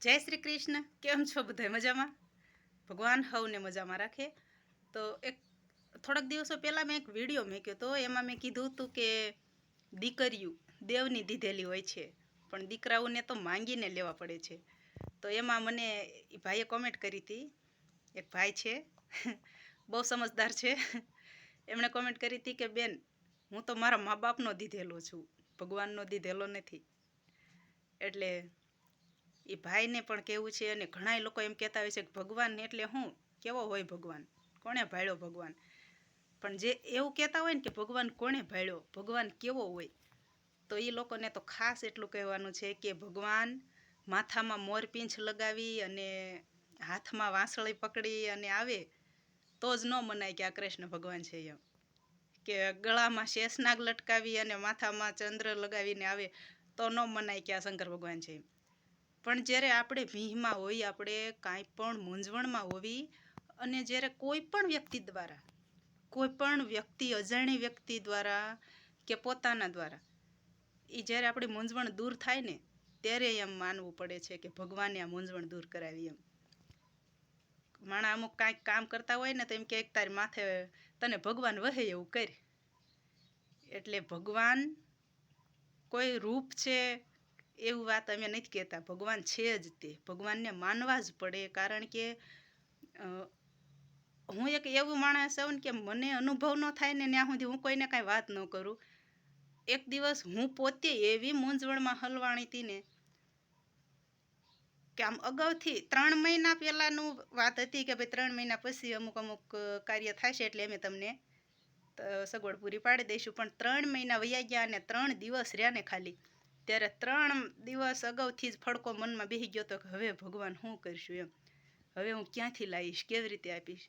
જય શ્રી કૃષ્ણ. કેમ છો બધા? મજામાં? ભગવાન હવને મજામાં રાખે. તો એક થોડાક દિવસો પહેલાં મેં એક વિડીયો મૂક્યો તો એમાં મેં કીધું હતું કે દીકરીઓ દેવની દીધેલી હોય છે પણ દીકરાઓને તો માંગીને લેવા પડે છે. તો એમાં મને એ ભાઈએ કોમેન્ટ કરી હતી. એક ભાઈ છે બહુ સમજદાર છે. એમણે કોમેન્ટ કરી હતી કે બેન, હું તો મારા મા બાપનો દીધેલો છું, ભગવાનનો દીધેલો નથી. એટલે એ ભાઈને પણ કહેવું છે અને ઘણા લોકો એમ કહેતા હોય છે કે ભગવાન એટલે શું, કેવો હોય ભગવાન, કોણે ભાળ્યો ભગવાન. પણ જે એવું કહેતા હોય ને કે ભગવાન કોણે ભાળ્યો, ભગવાન કેવો હોય, તો એ લોકોને તો ખાસ એટલું કહેવાનું છે કે ભગવાન માથામાં મોરપીંછ લગાવી અને હાથમાં વાંસળી પકડી અને આવે તો જ ન મનાય કે આ કૃષ્ણ ભગવાન છે એમ. કે ગળામાં શેષનાગ લટકાવી અને માથામાં ચંદ્ર લગાવીને આવે તો ન મનાય કે આ શંકર ભગવાન છે. પણ જ્યારે આપણે ભીહમાં હોઈએ, આપણે કાંઈ પણ મૂંઝવણમાં હોવી અને જ્યારે કોઈ પણ વ્યક્તિ દ્વારા, કોઈ પણ વ્યક્તિ, અજાણી વ્યક્તિ દ્વારા કે પોતાના દ્વારા એ જ્યારે આપણી મૂંઝવણ દૂર થાય ને ત્યારે એમ માનવું પડે છે કે ભગવાને આ મૂંઝવણ દૂર કરાવી એમ. માણા અમુક કાંઈક કામ કરતા હોય ને તો એમ કે તારી માથે તને ભગવાન વહે એવું કર. એટલે ભગવાન કોઈ રૂપ છે એવું વાત અમે નથી કહેતા. ભગવાન છે જ તે. ભગવાનને માનવા જ પડે. કારણ કે હું એક એવું માણસ છું ને કે મને અનુભવ ન થાય ને ત્યાં સુધી હું કોઈને કાંઈ વાત ન કરું. એક દિવસ હું પોતે એવી મૂંઝવણમાં હલવાણી હતી ને કે આમ અગાઉથી 3 મહિના પહેલાંનું વાત હતી કે ભાઈ 3 મહિના પછી અમુક કાર્ય થશે એટલે અમે તમને સગવડ પૂરી પાડી દઈશું. પણ 3 મહિના વયા ગયા અને 3 દિવસ રહ્યા ને ખાલી, ત્યારે 3 દિવસ અગાઉથી જ ફડકો મનમાં બેસી ગયો હતો કે હવે ભગવાન શું કરશું એમ, હવે હું ક્યાંથી લાવીશ, કેવી રીતે આપીશ.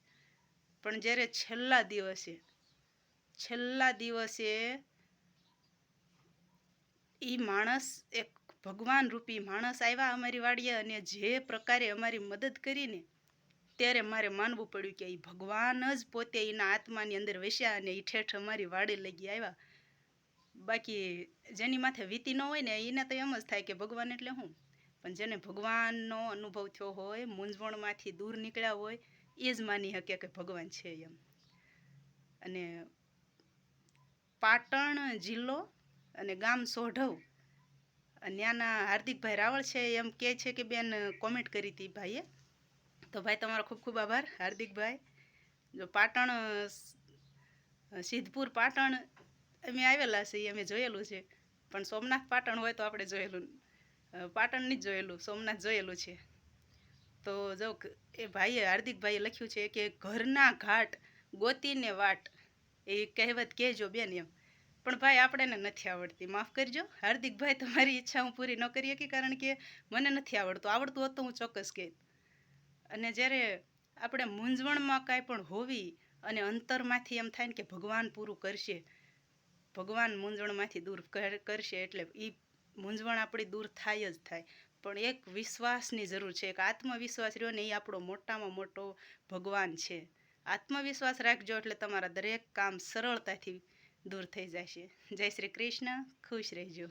પણ જ્યારે છેલ્લા દિવસે એ માણસ, એક ભગવાન રૂપી માણસ આવ્યા અમારી વાડીએ અને જે પ્રકારે અમારી મદદ કરીને ત્યારે મારે માનવું પડ્યું કે એ ભગવાન જ પોતે એના આત્માની અંદર વસ્યા અને એ ઠેઠ અમારી વાડે લગી આવ્યા. બાકી જેની માથે વીતી ન હોય ને એને તો એમ જ થાય કે ભગવાન એટલે શું. પણ જેને ભગવાનનો અનુભવ થયો હોય, મૂંઝવણમાંથી દૂર નીકળ્યા હોય, એ જ માની શકે કે ભગવાન છે એમ. અને પાટણ જિલ્લો અને ગામ સોઢવ, ત્યાંના હાર્દિકભાઈ રાવળ છે એમ કહે છે કે બેન કોમેન્ટ કરી હતી ભાઈએ. તો ભાઈ તમારો ખૂબ ખૂબ આભાર હાર્દિકભાઈ. જો પાટણ, સિદ્ધપુર પાટણ અમે આવેલા છીએ, અમે જોયેલું છે. પણ સોમનાથ પાટણ હોય તો આપણે જોયેલું, પાટણ નથી જોયેલું, સોમનાથ જોયેલું છે. તો જો એ ભાઈએ, હાર્દિકભાઈએ લખ્યું છે કે ઘરના ઘાટ ગોતીને વાટ, એ કહેવત કહેજો બેન એમ. પણ ભાઈ આપણને નથી આવડતી, માફ કરજો હાર્દિકભાઈ, તમારી ઈચ્છા હું પૂરી ન કરી શકી કારણ કે મને નથી આવડતું. આવડતું હોત તો હું ચોક્કસ કહેત. અને જ્યારે આપણે મૂંઝવણમાં કાંઈ પણ હોવી અને અંતરમાંથી એમ થાય ને કે ભગવાન પૂરું કરશે, ભગવાન મૂંઝવણમાંથી દૂર કરશે, એટલે એ મૂંઝવણ આપણી દૂર થાય જ થાય. પણ એક વિશ્વાસની જરૂર છે, એક આત્મવિશ્વાસ રહ્યો ને એ આપણો મોટામાં મોટો ભગવાન છે. આત્મવિશ્વાસ રાખજો એટલે તમારા દરેક કામ સરળતાથી દૂર થઈ જશે. જય શ્રી કૃષ્ણ. ખુશ રહેજો.